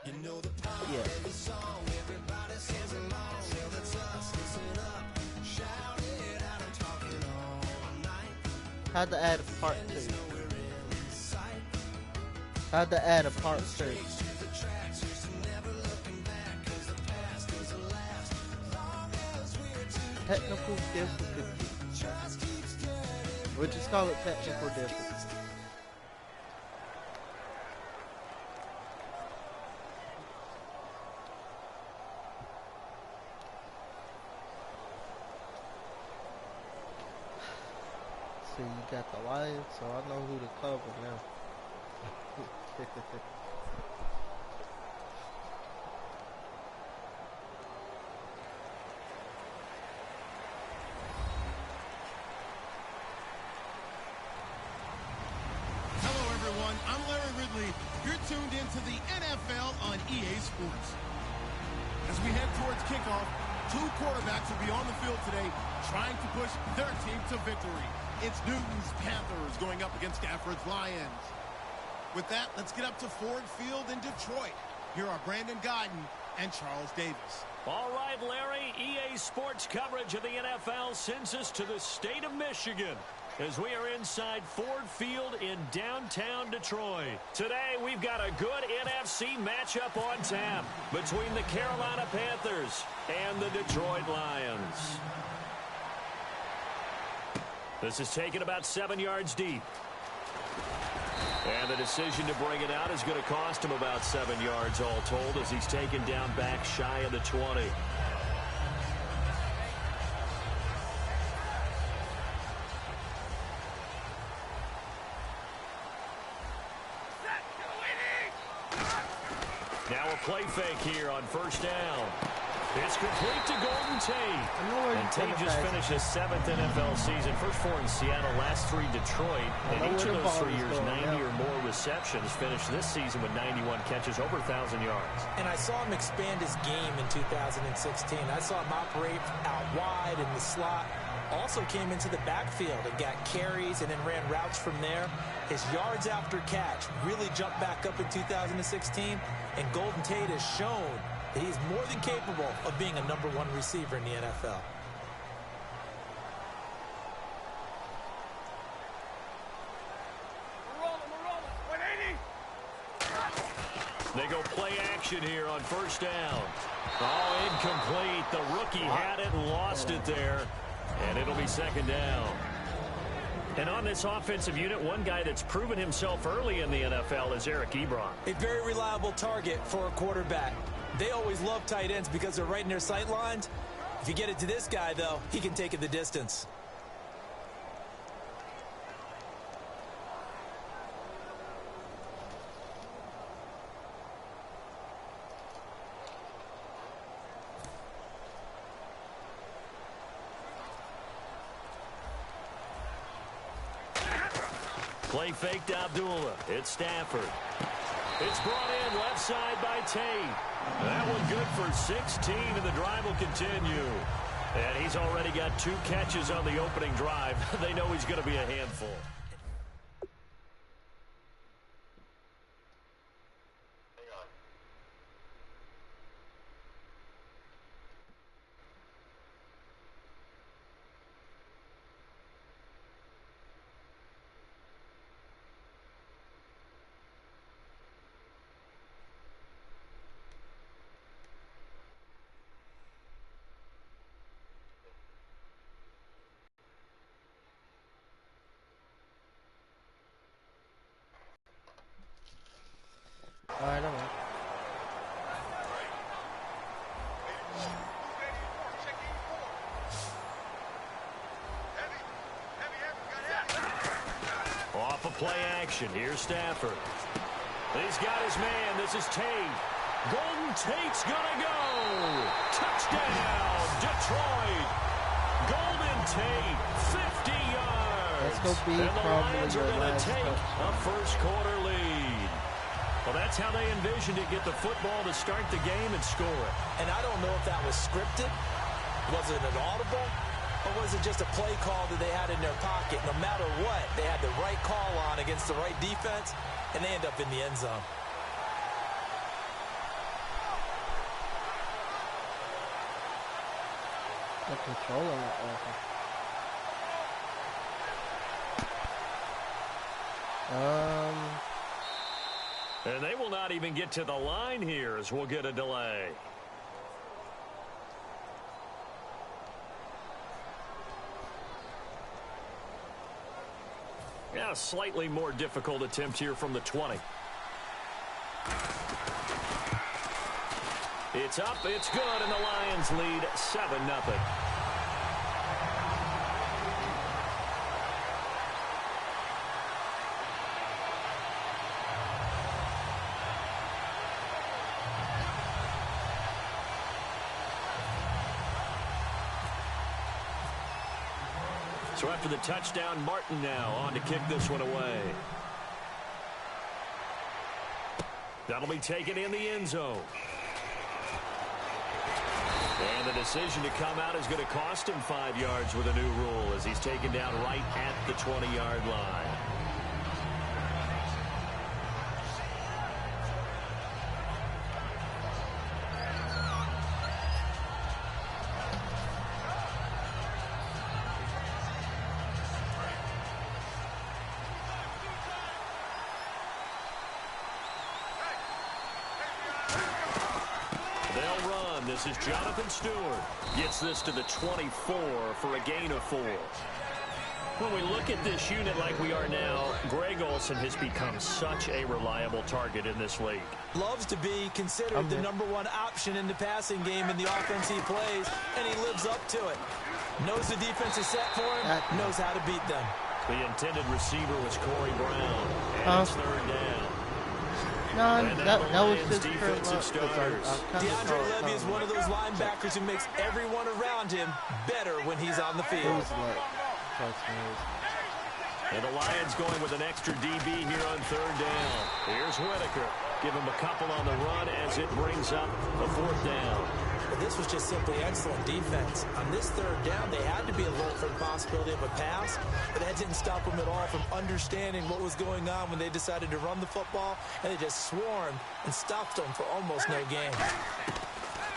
Yeah. Had to add a part 2. Had to add a part 2. Technical difficulty. We'll just call it technical difficulty. See, you got the Lions, so I know who to cover now. Hello, everyone. I'm Larry Ridley. You're tuned into the NFL on EA Sports. As we head towards kickoff, 2 quarterbacks will be on the field today trying to push their team to victory. It's Newton's Panthers going up against Stafford's Lions. With that, let's get up to Ford Field in Detroit. Here are Brandon Gaudin and Charles Davis. All right, Larry, EA Sports coverage of the NFL sends us to the state of Michigan as we are inside Ford Field in downtown Detroit. Today, we've got a good NFC matchup on tap between the Carolina Panthers and the Detroit Lions. This is taken about 7 yards deep. And the decision to bring it out is going to cost him about 7 yards all told as he's taken down back shy of the 20. Now a play fake here on first down. It's complete to Golden Tate. And Tate just finished his 7th NFL season. First 4 in Seattle, last 3 Detroit. And each of those 3 years, 90 or more receptions. Finished this season with 91 catches, over 1,000 yards. And I saw him expand his game in 2016. I saw him operate out wide in the slot. Also came into the backfield and got carries and then ran routes from there. His yards after catch really jumped back up in 2016. And Golden Tate has shown that he's more than capable of being a #1 receiver in the NFL. They go play action here on first down. Oh, incomplete. The rookie had it and lost it there. And it'll be second down. And on this offensive unit, one guy that's proven himself early in the NFL is Eric Ebron. A very reliable target for a quarterback. They always love tight ends because they're right in their sight lines. If you get it to this guy, though, he can take it the distance. Play fake to Abdullah. It's Stafford. It's brought in left side by Tate. That one good for 16, and the drive will continue. And he's already got 2 catches on the opening drive. They know he's going to be a handful. All right, I'm in. Off of play action. Here's Stafford. He's got his man. This is Tate. Golden Tate's gonna go. Touchdown, Detroit. Golden Tate, 50 yards. That's gonna be and the probably Lions are your gonna last take touchdown. a first quarter lead. Well, that's how they envisioned it. Get the football to start the game and score it. And I don't know if that was scripted. Was it an audible? Or was it just a play call that they had in their pocket? No matter what, they had the right call on against the right defense, and they end up in the end zone. The control on that weapon. And they will not even get to the line here as we'll get a delay. Yeah, a slightly more difficult attempt here from the 20. It's up, it's good, and the Lions lead 7-0. So after the touchdown, Martin now on to kick this one away. That'll be taken in the end zone. And the decision to come out is going to cost him 5 yards with a new rule as he's taken down right at the 20-yard line. This is Jonathan Stewart. Gets this to the 24 for a gain of 4. When we look at this unit like we are now, Greg Olsen has become such a reliable target in this league. Loves to be considered the #1 option in the passing game in the offense he plays, and he lives up to it. Knows the defense is set for him, knows how to beat them. The intended receiver was Corey Brown, and it's 3rd down. No, that was just defensive starters. DeAndre Levy is one of those linebackers who makes everyone around him better when he's on the field. And the Lions going with an extra DB here on 3rd down. Here's Whitaker. Give him a couple on the run as it brings up a 4th down. But this was just simply excellent defense. On this 3rd down, they had to be alert for the possibility of a pass, but that didn't stop them at all from understanding what was going on when they decided to run the football, and they just swarmed and stopped them for almost no gain.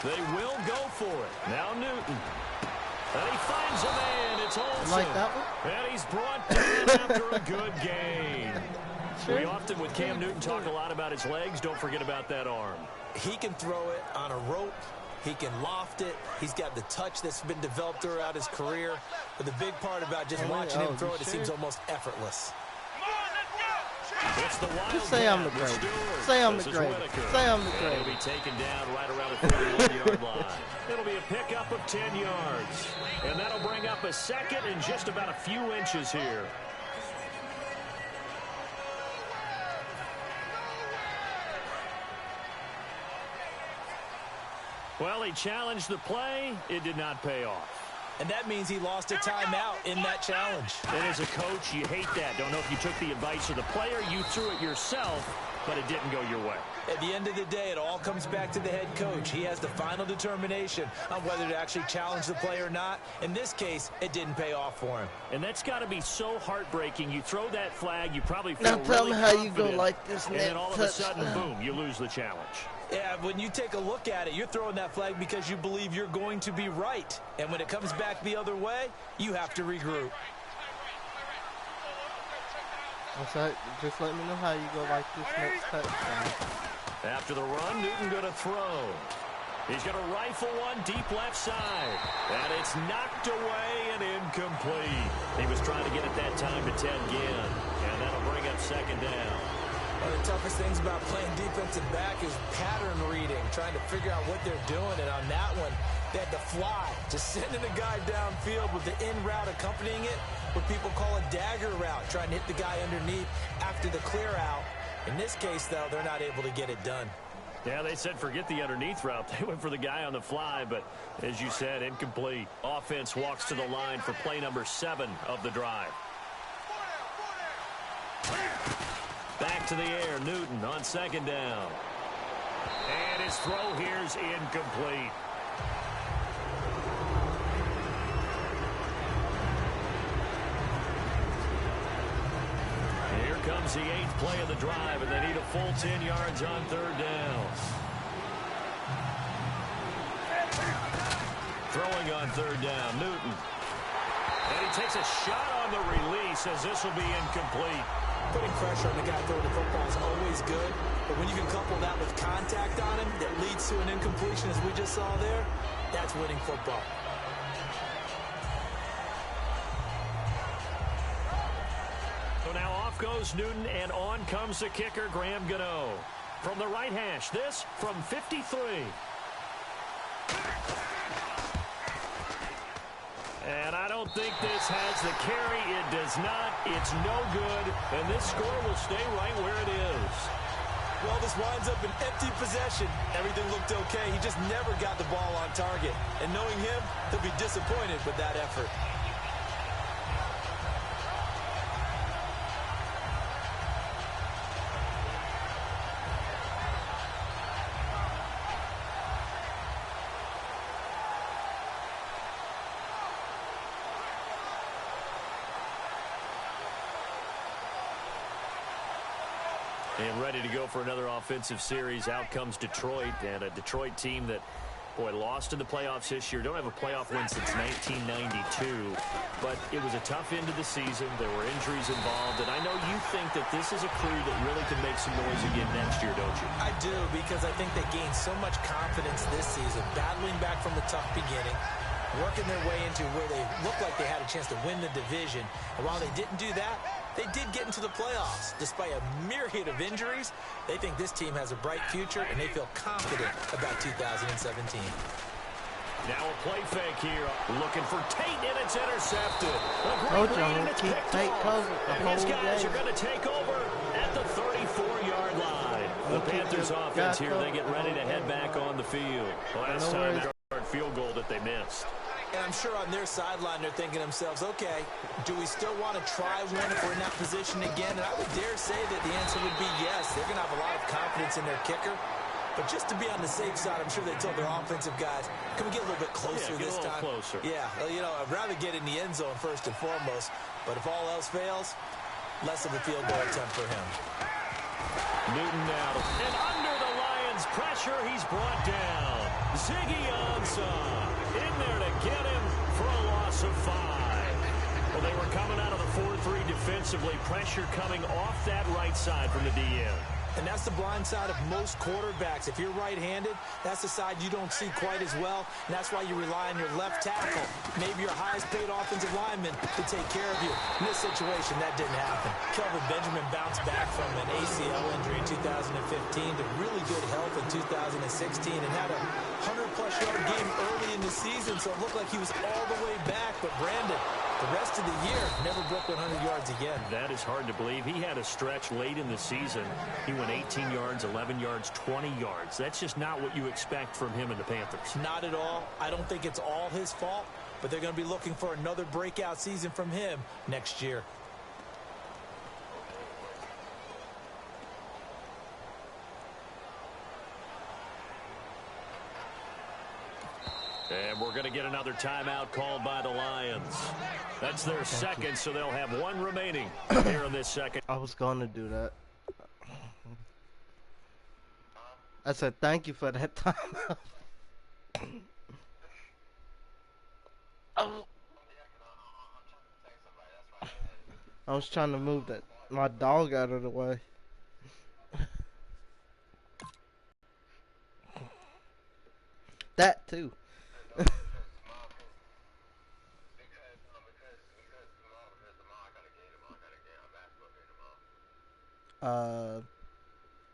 They will go for it. Now Newton. And he finds a man. It's Olsen. Like that one? And he's brought down after a good gain. Sure. We often, with Cam Newton, talk a lot about his legs. Don't forget about that arm. He can throw it on a rope. He can loft it. He's got the touch that's been developed throughout his career. But the big part about just watching him throw it, it seems almost effortless. It's the wild just say I'm the great. Say I'm the great. Say I'm the great. It'll be taken down right around the 41-yard line. It'll be a pickup of 10 yards. And that'll bring up a 2nd and just about a few inches here. Well, he challenged the play. It did not pay off. And that means he lost a timeout in that challenge. And as a coach, you hate that. Don't know if you took the advice of the player. You threw it yourself, but it didn't go your way. At the end of the day, it all comes back to the head coach. He has the final determination on whether to actually challenge the play or not. In this case, it didn't pay off for him. And that's got to be so heartbreaking. You throw that flag, you probably feel now tell really me how confident, you go like this, and then all of a sudden, boom, you lose the challenge. Yeah, when you take a look at it, you're throwing that flag because you believe you're going to be right. And when it comes back the other way, you have to regroup. So just let me know how you go like this next touchdown. After the run, Newton going to throw. He's going to rifle one deep left side. And it's knocked away and incomplete. He was trying to get it that time to Ted Ginn. And that'll bring up 2nd down. One of the toughest things about playing defensive back is pattern reading, trying to figure out what they're doing. And on that one, they had to fly, just sending a guy downfield with the in route accompanying it, what people call a dagger route, trying to hit the guy underneath after the clear out. In this case, though, they're not able to get it done. Yeah, they said forget the underneath route. They went for the guy on the fly, but as you said, incomplete. Offense walks to the line for play number 7 of the drive. Back to the air, Newton on 2nd down. And his throw here's incomplete. Here comes the 8th play of the drive, and they need a full 10 yards on 3rd down. Throwing on third down, Newton. And he takes a shot on the release as this will be incomplete. Putting pressure on the guy throwing the football is always good, but when you can couple that with contact on him that leads to an incompletion, as we just saw there, that's winning football. So now off goes Newton, and on comes the kicker, Graham Gano. From the right hash, this from 53. And I don't think this has the carry. It does not. It's no good. And this score will stay right where it is. Well, this winds up an empty possession. Everything looked okay. He just never got the ball on target. And knowing him, he'll be disappointed with that effort. And ready to go for another offensive series. Out comes Detroit, and a Detroit team that, boy, lost in the playoffs this year. Don't have a playoff win since 1992. But it was a tough end of the season. There were injuries involved. And I know you think that this is a crew that really can make some noise again next year, don't you? I do, because I think they gained so much confidence this season, battling back from the tough beginning, working their way into where they looked like they had a chance to win the division. And while they didn't do that, they did get into the playoffs. Despite a myriad of injuries, they think this team has a bright future, and they feel confident about 2017. Now a play fake here. Looking for Tate, and it's intercepted. Told you I'm going to keep Tate covered the whole These guys game. are going to take over at the 34-yard line. The Panthers offense here, they get ready to head back on the field. Last time, a field goal that they missed. And I'm sure on their sideline they're thinking to themselves, okay, do we still want to try one if we're in that position again? And I would dare say that the answer would be yes. They're going to have a lot of confidence in their kicker. But just to be on the safe side, I'm sure they told their offensive guys, can we get a little bit closer this time? Closer. Yeah, you know, I'd rather get in the end zone first and foremost. But if all else fails, less of a field goal attempt for him. Newton now. And under the Lions' pressure, he's brought down. Ziggy Ansah in there to get him for a loss of 5. Well, they were coming out of the 4-3 defensively. Pressure coming off that right side from the DN. And that's the blind side of most quarterbacks. If you're right-handed, that's the side you don't see quite as well, and that's why you rely on your left tackle, maybe your highest-paid offensive lineman, to take care of you. In this situation, that didn't happen. Kelvin Benjamin bounced back from an ACL injury in 2015 to really good health in 2016 and had a 100-plus yard game early in the season, so it looked like he was all the way back. But Brandon, the rest of the year, never broke 100 yards again. That is hard to believe. He had a stretch late in the season. He went 18 yards, 11 yards, 20 yards. That's just not what you expect from him and the Panthers. Not at all. I don't think it's all his fault, but they're going to be looking for another breakout season from him next year. And we're going to get another timeout called by the Lions. That's their second, so they'll have one remaining here in this second. I was going to do that. I said thank you for that timeout. I was trying to move my dog out of the way. That too.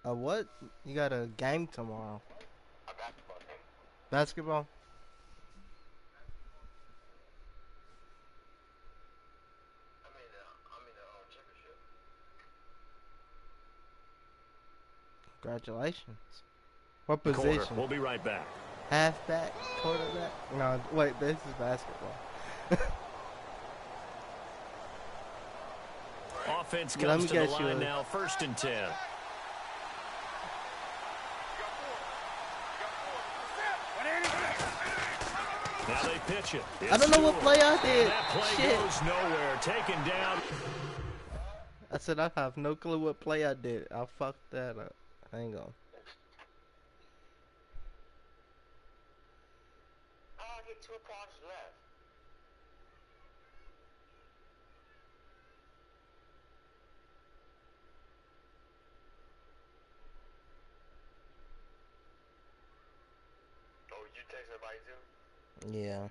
What? You got a game tomorrow? A basketball game. Basketball? I'm in the championship. Congratulations. What position? Quarter. We'll be right back. Halfback? Quarterback? No, wait, this is basketball. Offense comes to the line now, 1st and 10. Now they pitch it. I don't know what play I did. That play Shit. goes nowhere. Taken down. I said I have no clue what play I did. I fucked that up. Hang on. get 2 quarters left. Oh, you text everybody too? Yeah.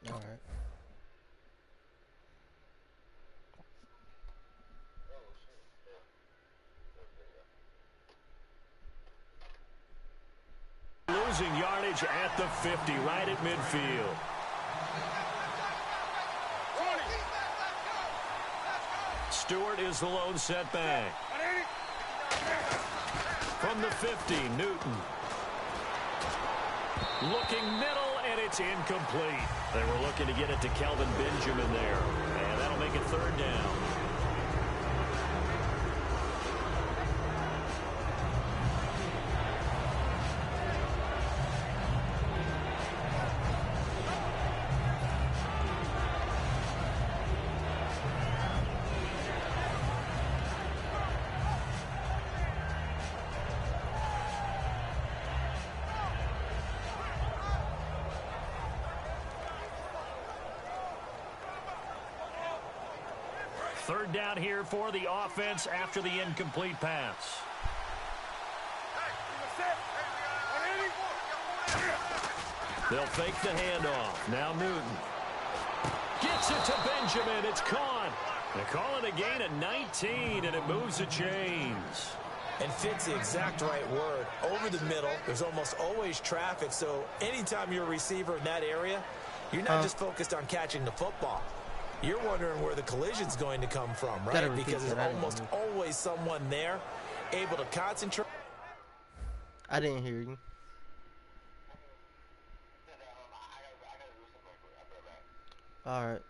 All right. Losing yardage at the 50, right at midfield. Stewart is the lone setback. From the 50, Newton. Looking middle, and it's incomplete. They were looking to get it to Kelvin Benjamin there. And that'll make it 3rd down. Third down here for the offense after the incomplete pass. They'll fake the handoff. Now Newton. Gets it to Benjamin. It's caught. They call it a gain of 19, and it moves the chains. And fits the exact right word. Over the middle, there's almost always traffic, so anytime you're a receiver in that area, you're not just focused on catching the football. You're wondering where the collision's going to come from, right? Because there's almost always someone there able to concentrate. I didn't hear you. All right.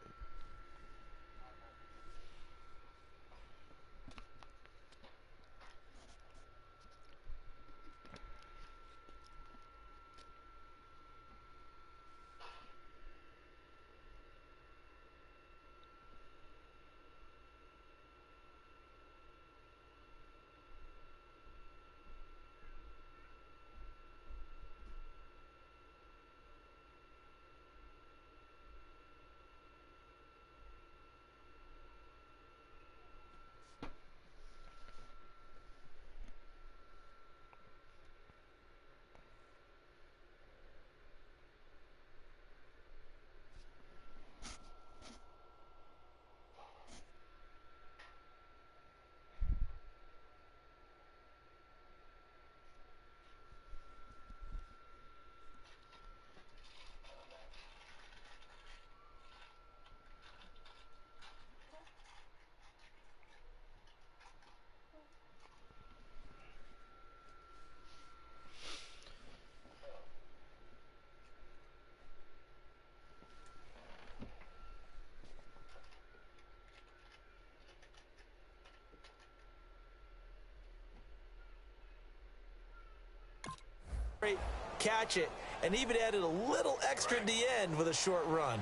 Catch it, and even added a little extra at the end with a short run.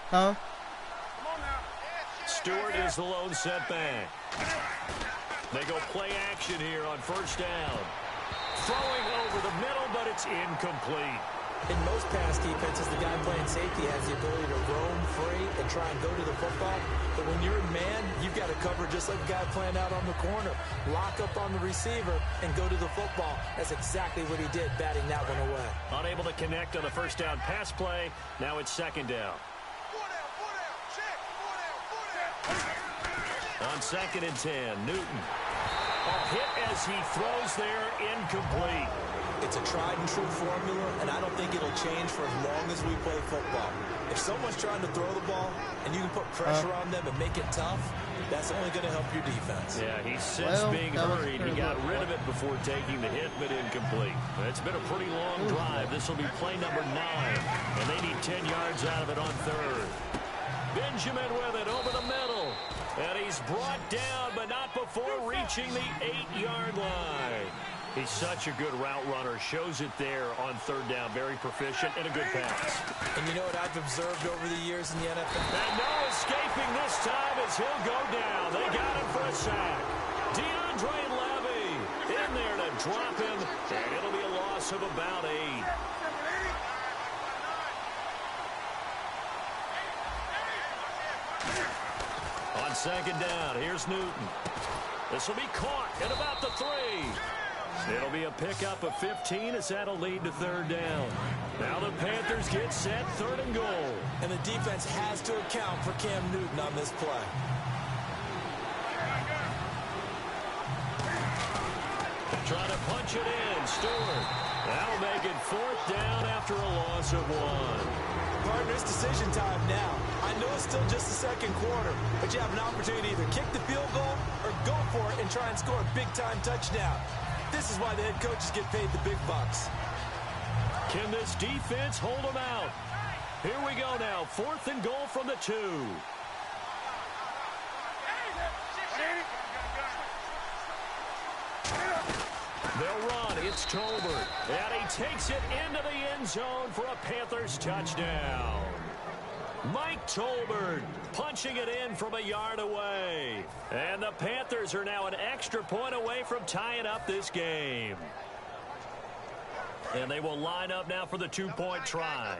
Huh? Stewart is the lone setback. They go play action here on 1st down. Throwing over the middle, but it's incomplete. In most pass defenses, the guy playing safety has the ability to roam free and try and go to the football. But when you're in man, you've got to cover just like the guy playing out on the corner. Lock up on the receiver and go to the football. That's exactly what he did, batting that one away. Unable to connect on the 1st down pass play. Now it's 2nd down. On 2nd and 10, Newton. A hit as he throws there, incomplete. It's a tried and true formula, and I don't think it'll change for as long as we play football. If someone's trying to throw the ball and you can put pressure on them and make it tough, that's only going to help your defense. Yeah, he's since being hurried. He got rid of it before taking the hit, but incomplete. It's been a pretty long drive. This will be play number 9, and they need 10 yards out of it on third. Benjamin with it over the middle, and he's brought down, but not before reaching the 8-yard line. He's such a good route runner. Shows it there on third down. Very proficient and a good pass. And you know what I've observed over the years in the NFL? And no escaping this time as he'll go down. They got him for a sack. DeAndre Levy in there to drop him, and it'll be a loss of about 8. On second down, here's Newton. This will be caught at about the 3. It'll be a pickup of 15 as that'll lead to third down. Now the Panthers get set, third and goal. And the defense has to account for Cam Newton on this play. Trying to punch it in, Stewart. That'll make it fourth down after a loss of 1. Partner, it's decision time now. I know it's still just the second quarter, but you have an opportunity to either kick the field goal or go for it and try and score a big-time touchdown. This is why the head coaches get paid the big bucks. Can this defense hold them out? Here we go now. Fourth and goal from the 2. They'll run. It's Tolbert. And he takes it into the end zone for a Panthers touchdown. Mike Tolbert punching it in from a yard away. And the Panthers are now an extra point away from tying up this game. And they will line up now for the 2-point try.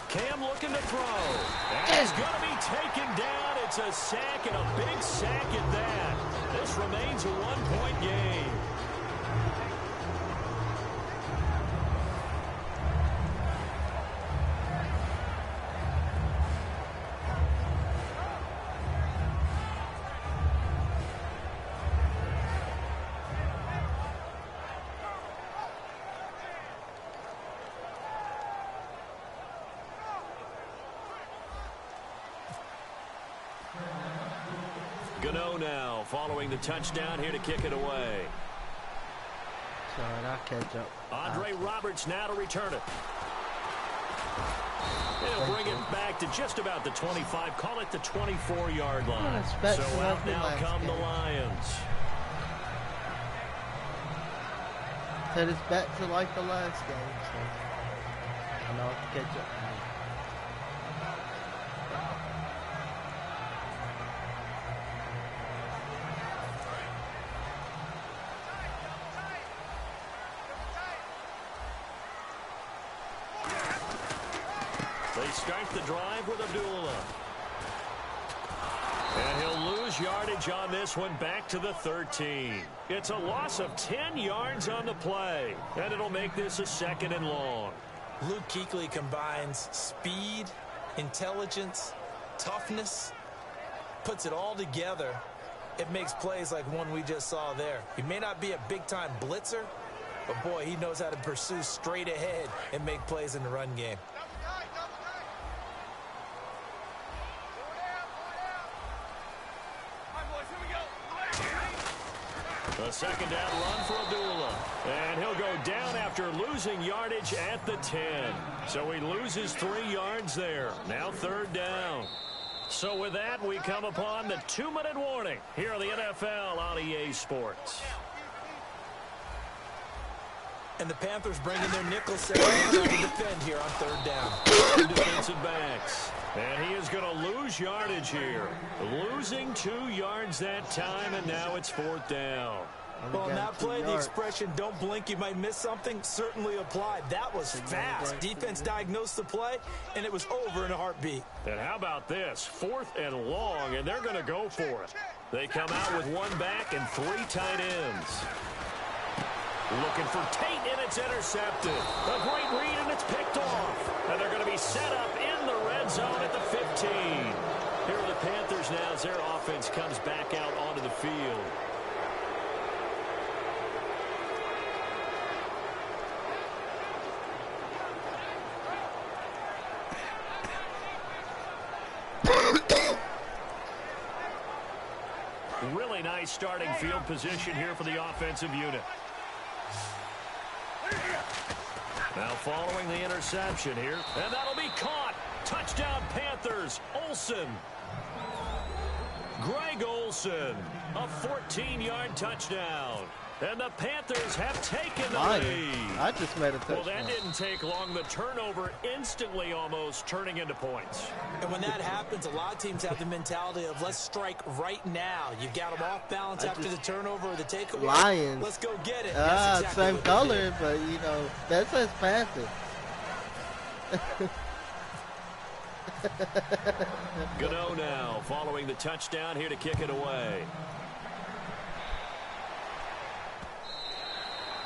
Cam looking to throw. And he's going to be taken down. It's a sack, and a big sack at that. This remains a 1-point game. Gano now following the touchdown here to kick it away. Sorry, I'll catch up. Andre Roberts now to return it. He'll bring it back to just about the 25. Call it the 24-yard line. So out now come the Lions. Said it's back to like the last game, so I know I can catch up. They start the drive with Abdullah. And he'll lose yardage on this one, back to the 13. It's a loss of 10 yards on the play, and it'll make this a 2nd and long. Luke Kuechly combines speed, intelligence, toughness, puts it all together. It makes plays like one we just saw there. He may not be a big-time blitzer, but boy, he knows how to pursue straight ahead and make plays in the run game. A 2nd down run for Abdullah. And he'll go down after losing yardage at the 10. So he loses 3 yards there. Now 3rd down. So with that, we come upon the 2-minute warning here on the NFL on EA Sports. And the Panthers bringing their nickel secondary to defend here on 3rd down. 2 defensive backs. And he is going to lose yardage here. Losing 2 yards that time, and now it's 4th down. Well, in that play, the expression, don't blink, you might miss something, certainly applied. That was fast. Defense diagnosed the play, and it was over in a heartbeat. And how about this? 4th and long, and they're going to go for it. They come out with 1 back and 3 tight ends. Looking for Tate, and it's intercepted. A great read, and it's picked off. And they're going to be set up in the red zone at the 15. Here are the Panthers now as their offense comes back out onto the field. really nice starting field position here for the offensive unit. Now following the interception here, and that'll be caught. Touchdown Panthers, Olsen. Greg Olsen, a 14-yard touchdown. And the Panthers have taken the lead. I just made a touchdown. Well, that didn't take long. The turnover instantly almost turning into points. And when that happens, a lot of teams have the mentality of let's strike right now. You've got them off balance after the turnover or the takeaway. Lions. Let's go get it. Exactly same color, but, you know, that says Panthers. Gano now following the touchdown here to kick it away.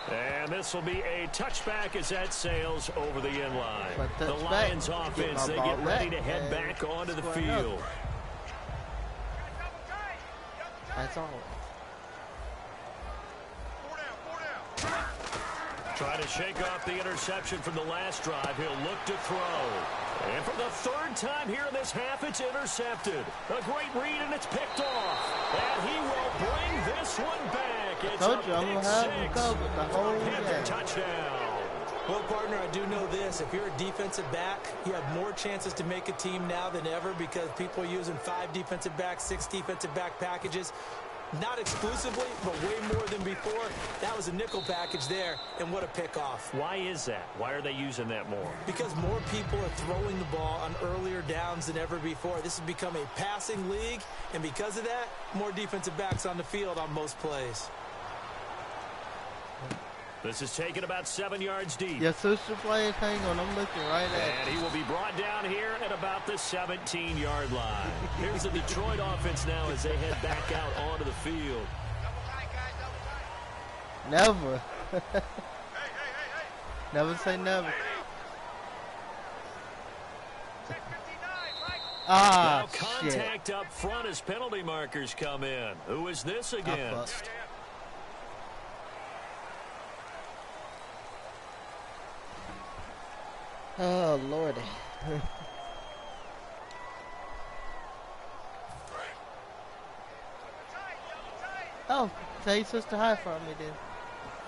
And this will be a touchback as that sails over the end line. The Lions offense, they get ready to head back onto the field. That's all. Try to shake off the interception from the last drive. He'll look to throw. And for the third time here in this half, it's intercepted. A great read, and it's picked off. And he will bring this one back. It's a pick six. Panther touchdown. Well, partner, I do know this. If you're a defensive back, you have more chances to make a team now than ever because people are using 5 defensive backs, 6 defensive back packages. Not exclusively, but way more than before. That was a nickel package there, and what a pickoff. Why is that? Why are they using that more? Because more people are throwing the ball on earlier downs than ever before. This has become a passing league, and because of that, more defensive backs on the field on most plays. This is taken about 7 yards deep. Yes, sister playing. Hang on, I'm looking right at it. And he will be brought down here at about the 17-yard line. Here's the Detroit offense now as they head back out onto the field. Never. Never say never. Now contact up front as penalty markers come in. Who is this against? Oh, Lordy. Oh, tell your sister hi for me then.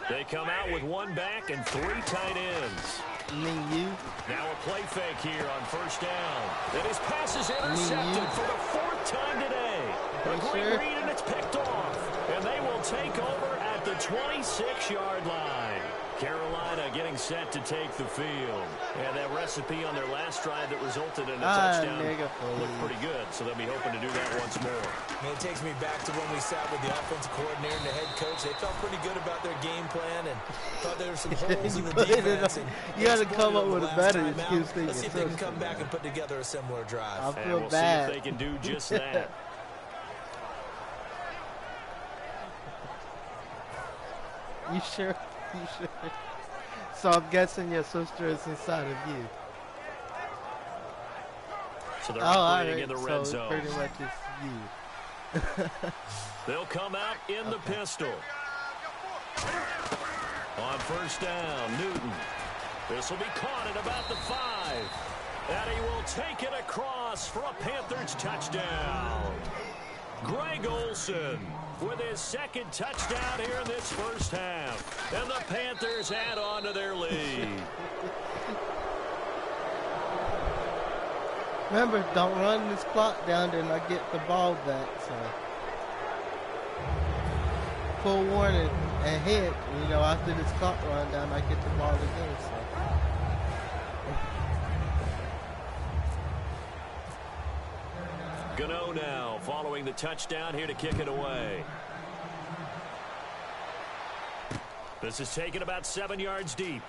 They come out with 1 back and 3 tight ends. You. Now a play fake here on first down. And his pass is intercepted for the 4th time today. A great read, and it's picked off. And they will take over at the 26-yard line. Carolina getting set to take the field. And that recipe on their last drive that resulted in a touchdown looked pretty good, so they'll be hoping to do that once more. And it takes me back to when we sat with the offensive coordinator and the head coach. They felt pretty good about their game plan and thought there were some holes in the defense. You got to come up with a better excuse. Let's see if they can come back and put together a similar drive. I feel we'll bad. see if they can do just that. You sure? You sure? So I'm guessing your sister is inside of you. So they're operating in the red so zone. Pretty much it's you. They'll come out in the pistol. On first down, Newton. This will be caught at about the 5. And he will take it across for a Panthers touchdown. Greg Olsen with his 2nd touchdown here in this first half. And the Panthers add on to their lead. Remember, don't run this clock down and I get the ball back. So, full warning and hit. You know, after this clock run down, I get the ball again. So. Gano now following the touchdown here to kick it away. This is taken about 7 yards deep.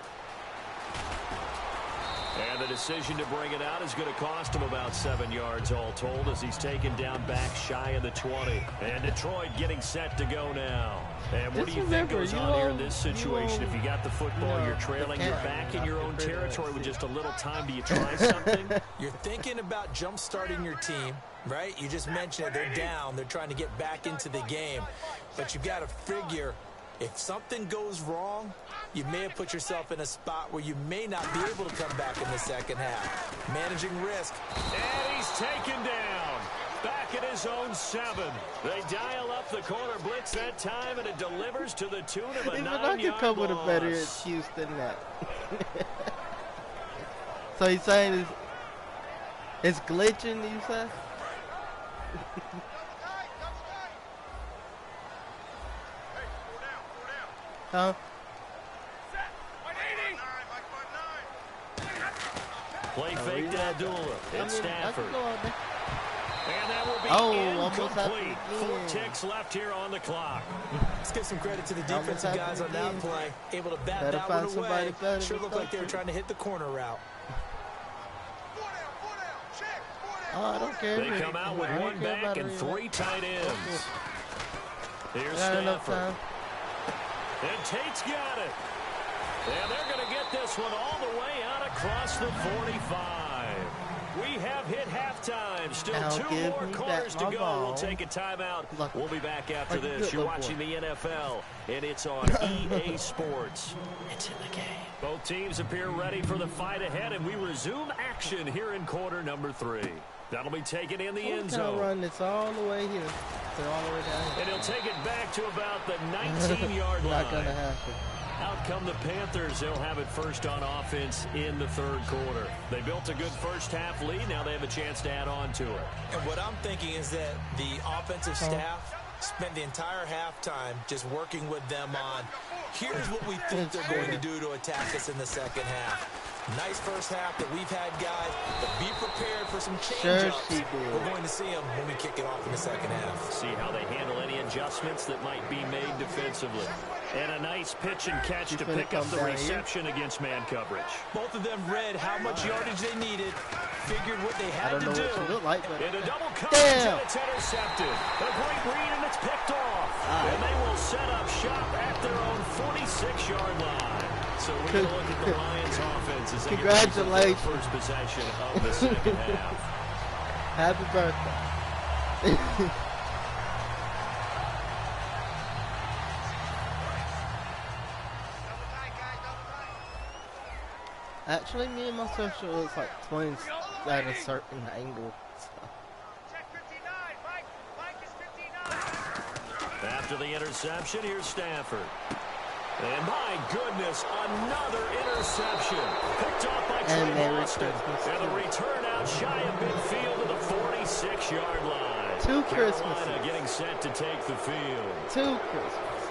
And the decision to bring it out is going to cost him about 7 yards all told as he's taken down back shy of the 20. And Detroit getting set to go now. And what do you think goes on here in this situation? If you got the football, you're trailing, you're back in your own territory with just a little time. Do you try something? You're thinking about jump-starting your team, right? You just mentioned it. They're down. They're trying to get back into the game. But you've got to figure if something goes wrong, you may have put yourself in a spot where you may not be able to come back in the second half. Managing risk. And he's taken down. Back at his own 7. They dial up the corner blitz that time, and it delivers to the tune of a 9-yard loss. I could come with a better excuse than that. So he's saying it's glitching, you say? Huh? Play fake to Abdullah. It's Stafford. And that will be incomplete. 4 ticks left here on the clock. Let's give some credit to the defensive guys on that play. Able to bat that one away. Sure looked like they were trying to hit the corner route. Oh, I don't care. They come out with 1 back and 3 tight ends. Here's Stafford. And Tate's got it. And they're going to get this one all the way out across the 45. We have hit halftime. Still 2 more quarters to go. We'll take a timeout. We'll be back after this. You're watching the NFL, and it's on EA Sports. It's in the game. Both teams appear ready for the fight ahead, and we resume action here in quarter number 3. That'll be taken in the end zone. Run this all the way here. All the way down here. And he'll take it back to about the 19-yard line. Not going to happen. Out come the Panthers. They'll have it first on offense in the 3rd quarter. They built a good first-half lead. Now they have a chance to add on to it. And what I'm thinking is that the offensive staff spent the entire halftime just working with them on, here's what we think they're going to do to attack us in the second half. Nice first half that we've had, guys, but be prepared for some change-ups. We're going to see them when we kick it off in the second half. See how they handle any adjustments that might be made defensively. And a nice pitch and catch to pick up the reception against man coverage. Both of them read how much yardage they needed, figured what they had to do. In a double coverage, and it's intercepted. A great read, and it's picked off. And they will set up shop at their own 46-yard line. So we're going to look at the Lions offense as they get their first possession of the second half. Happy birthday. Actually, me and my sister looks like twins at a certain angle. After the interception, here's Stafford. And my goodness, another interception. Picked off by Trey Boston. And the return out shy of midfield to the 46-yard line. 2 Christmases. Carolina getting set to take the field. 2 Christmases.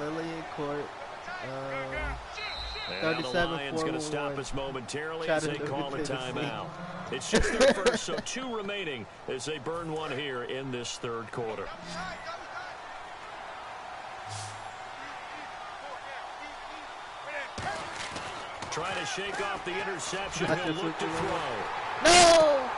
Lillian Court. And the Lions going to stop us momentarily as they call a timeout. It's just their first, so 2 remaining as they burn one here in this 3rd quarter. Trying to shake off the interception. He'll look to throw. No!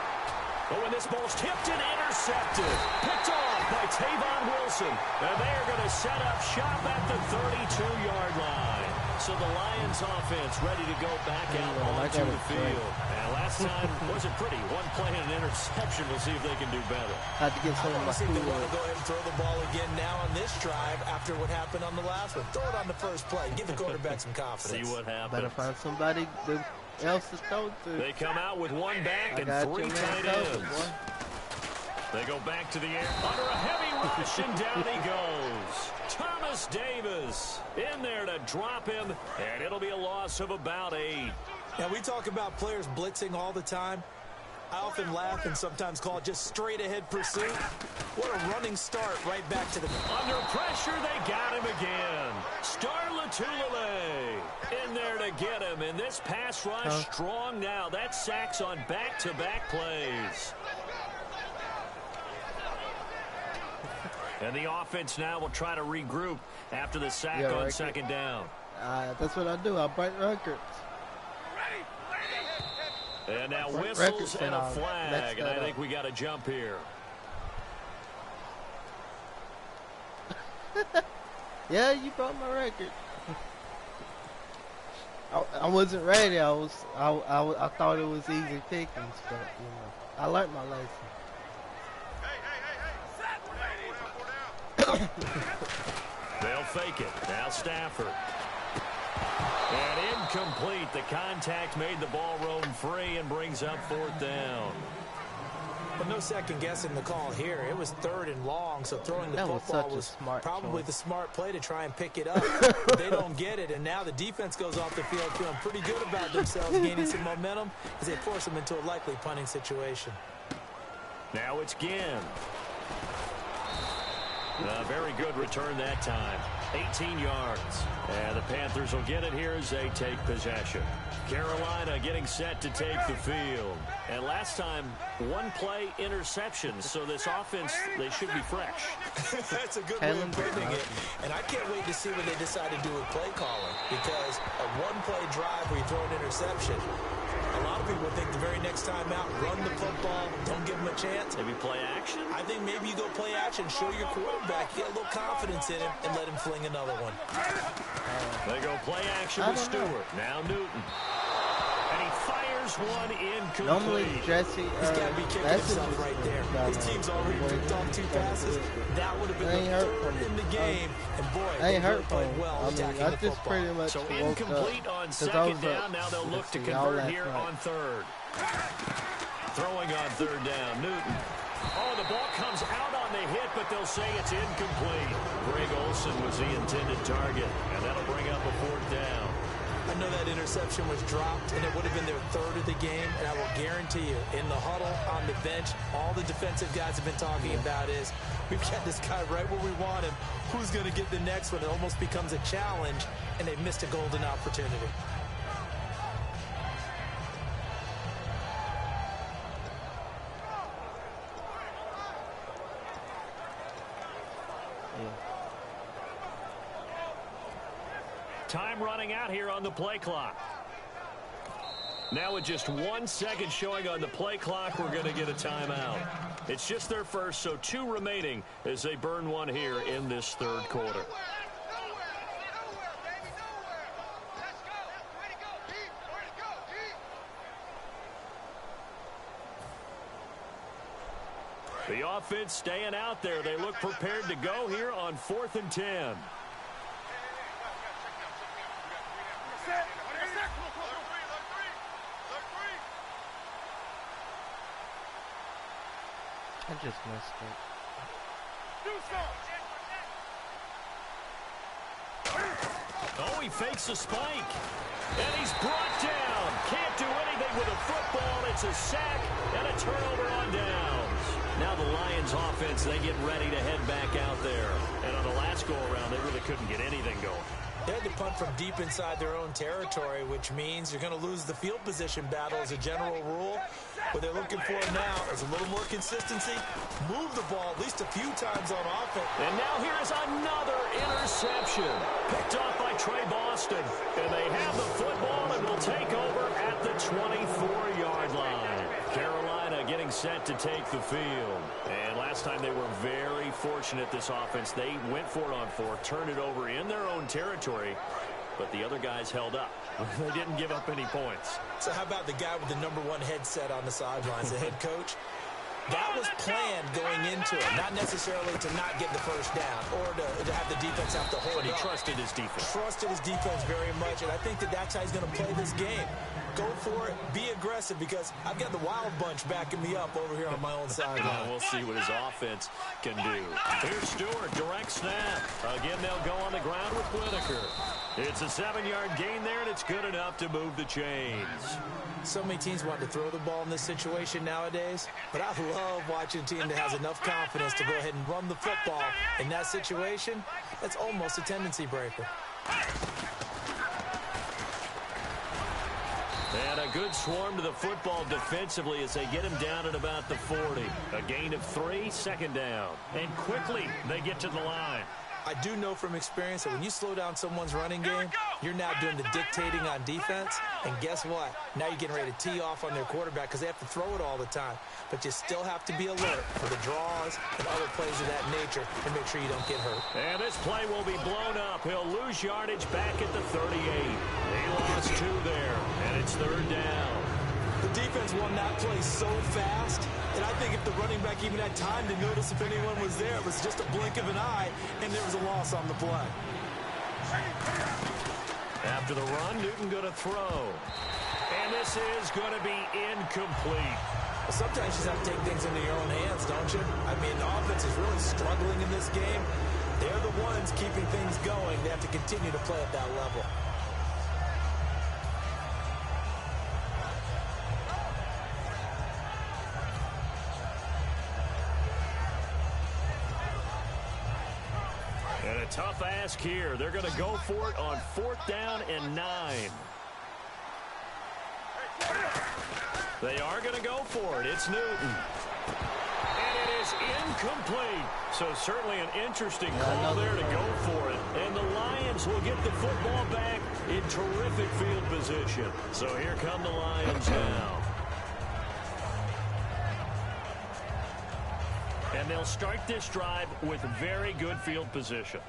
But when this ball's tipped and intercepted, picked off by Tavon Wilson. And they are going to set up shop at the 32-yard line. So the Lions offense ready to go back out onto the field. And last time wasn't pretty. 1 play and an interception. We'll see if they can do better. Had to get some of my see if they want to go ahead and throw the ball again now on this drive after what happened on the last one. Throw it on the first play. Give the quarterback some confidence. See what happens. Better find somebody else to throw to. They come out with 1 back and 3 tight ends. They go back to the air under a heavy rush, and down he goes. Thomas Davis in there to drop him, and it'll be a loss of about 8. Now, we talk about players blitzing all the time. I often laugh and sometimes call it just straight-ahead pursuit. What a running start right back to the... Under pressure, they got him again. Star Lotulelei in there to get him, and this pass rush strong now. That sacks on back-to-back plays. And the offense now will try to regroup after the sack on second down. That's what I do. I break records. And now whistles and a flag, and I think we got a jump here. Yeah, you broke my record. I wasn't ready. I thought it was easy pickings, but you know, I learned my lesson. They'll fake it. Now Stafford. And incomplete. The contact made the ball roam free and brings up 4th down. But no second guessing the call here. It was 3rd and long, so throwing the football was probably the smart play to try and pick it up. But they don't get it, and now the defense goes off the field feeling pretty good about themselves, gaining some momentum as they force them into a likely punting situation. Now it's Ginn. A very good return that time. 18 yards. And the Panthers will get it here as they take possession. Carolina getting set to take the field. And last time, 1-play interception. So this offense, they should be fresh. That's a good way of putting it. And I can't wait to see what they decide to do with play calling. Because a 1-play drive where you throw an interception, a lot of people think the very next time out, run the football, don't give them a chance. Maybe play action? I think maybe you go play action, show your quarterback, get a little confidence in him, and let him fling another one. They go play action with Stewart. Now Newton. And he fires one incomplete. Normally, Jesse, he's got to be kicking himself right there. His team's already picked off 2 passes. That would have been the 3rd in the game. And boy, they really played well attacking the football. Pretty much so incomplete on 2nd down. Now they'll look to convert here on 3rd. Throwing on 3rd down, Newton. Oh, the ball comes out on the hit, but they'll say it's incomplete. Greg Olsen was the intended target, and that'll bring up a 4th down. I know that interception was dropped, and it would have been their 3rd of the game, and I will guarantee you, in the huddle, on the bench, all the defensive guys have been talking about is, we've got this guy right where we want him. Who's going to get the next one? It almost becomes a challenge, and they've missed a golden opportunity. Time running out here on the play clock. Now with just 1 second showing on the play clock, we're going to get a timeout. It's just their first, so 2 remaining as they burn one here in this 3rd quarter. The offense staying out there. They look prepared to go here on 4th and 10. I just missed it. Oh, he fakes a spike. And he's brought down. Can't do anything with a football. It's a sack and a turnover on downs. Now the Lions offense, they get ready to head back out there. And on the last go-around, they really couldn't get anything going. They had to punt from deep inside their own territory, which means you're going to lose the field position battle as a general rule. What they're looking for now is a little more consistency, move the ball at least a few times on offense. And now here is another interception. Picked off by Trey Boston. And they have the football and will take over at the 24-yard line. Carolina getting set to take the field. And last time they were very fortunate, this offense. They went for it on 4, turned it over in their own territory, but the other guys held up. They didn't give up any points. So how about the guy with the #1 headset on the sidelines, the head coach? That was planned going into it, not necessarily to not get the first down or to have the defense have to hold But he up. trusted his defense. Trusted his defense very much, and I think that's how he's going to play this game. Go for it, be aggressive, because I've got the wild bunch backing me up over here on my own sideline. We'll see what his offense can do. Here's Stewart, direct snap. Again, they'll go on the ground with Whitaker. It's a 7-yard gain there, and it's good enough to move the chains. So many teams want to throw the ball in this situation nowadays, but I love watching a team that has enough confidence to go ahead and run the football. In that situation, that's almost a tendency breaker. And a good swarm to the football defensively as they get him down at about the 40. A gain of 3, 2nd down. And quickly they get to the line. I do know from experience that when you slow down someone's running game, you're now doing the dictating on defense. And guess what? Now you're getting ready to tee off on their quarterback because they have to throw it all the time. But you still have to be alert for the draws and other plays of that nature and make sure you don't get hurt. And this play will be blown up. He'll lose yardage back at the 38. He lost 2 there, and it's 3rd down. The defense won that play so fast, and I think if the running back even had time to notice if anyone was there, it was just a blink of an eye, and there was a loss on the play. After the run, Newton going to throw. And this is going to be incomplete. Well, sometimes you just have to take things into your own hands, don't you? I mean, the offense is really struggling in this game. They're the ones keeping things going. They have to continue to play at that level. And a tough ask here. They're going to go for it on 4th down and 9. They are going to go for it. It's Newton. And it is incomplete. So certainly an interesting call there to go for it. And the Lions will get the football back in terrific field position. So here come the Lions now. And they'll start this drive with very good field position.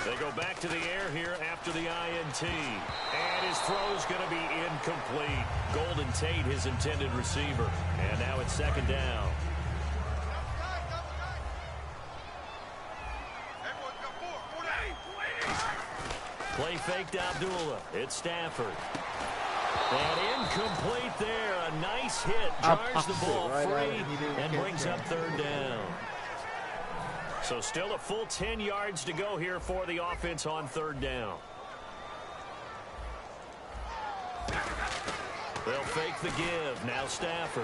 They go back to the air here after the INT. And his throw's going to be incomplete. Golden Tate, his intended receiver. And now it's 2nd down. Play faked Abdullah. It's Stafford. And incomplete there. A nice hit. Jars the ball free and brings up 3rd down. So still a full 10 yards to go here for the offense on 3rd down. They'll fake the give. Now Stafford.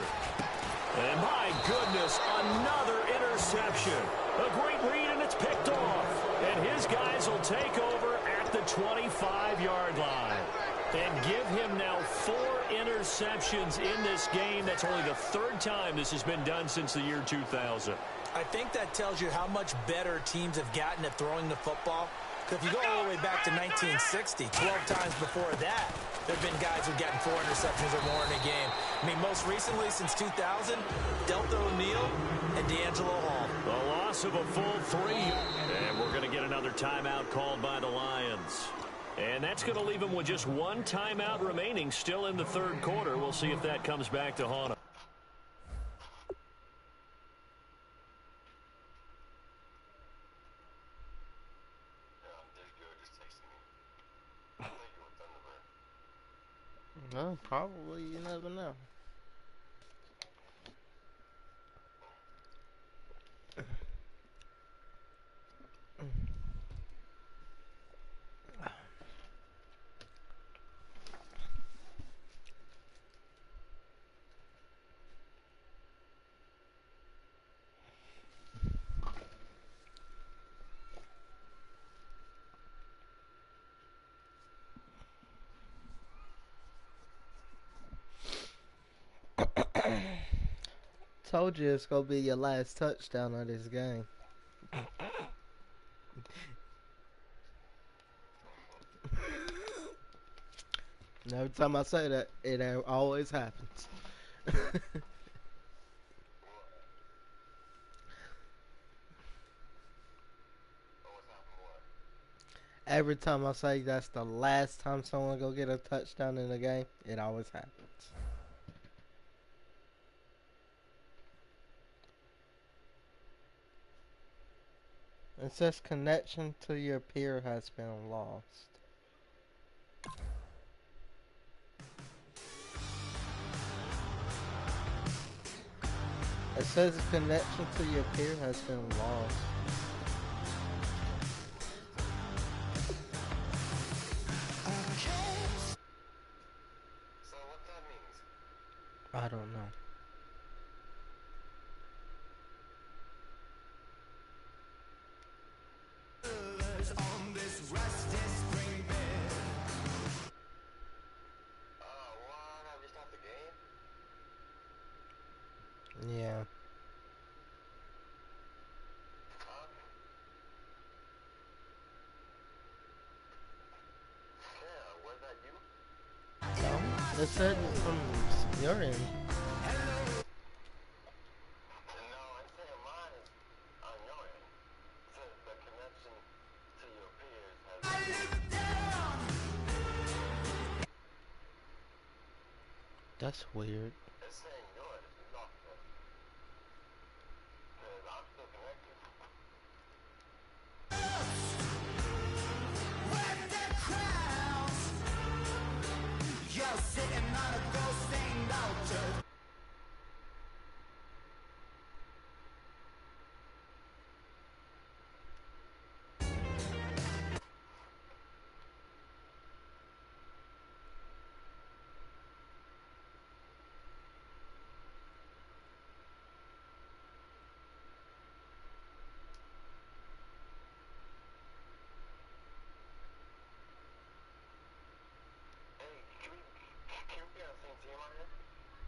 And my goodness, another interception. A great read, and it's picked off. And his guys will take over at the 25-yard line. And give him now 4 interceptions in this game. That's only the 3rd time this has been done since the year 2000. I think that tells you how much better teams have gotten at throwing the football. Because if you go all the way back to 1960, 12 times before that, there have been guys who've gotten 4 interceptions or more in a game. I mean, most recently, since 2000, Delta O'Neal and D'Angelo Hall. The loss of a full 3. And we're going to get another timeout called by the Lions. And that's going to leave them with just 1 timeout remaining still in the 3rd quarter. We'll see if that comes back to haunt them. No, probably. You never know. Told you it's gonna be your last touchdown of this game. And every time I say that, it always happens. Every time I say that's the last time someone go get a touchdown in the game, it always happens. It says connection to your peer has been lost. It says connection to your peer has been lost. So what that means? I don't know. What? Have you stopped the game? Yeah. It said from your end. No, I'm saying mine is on your end. So the connection to your peers has... That's weird.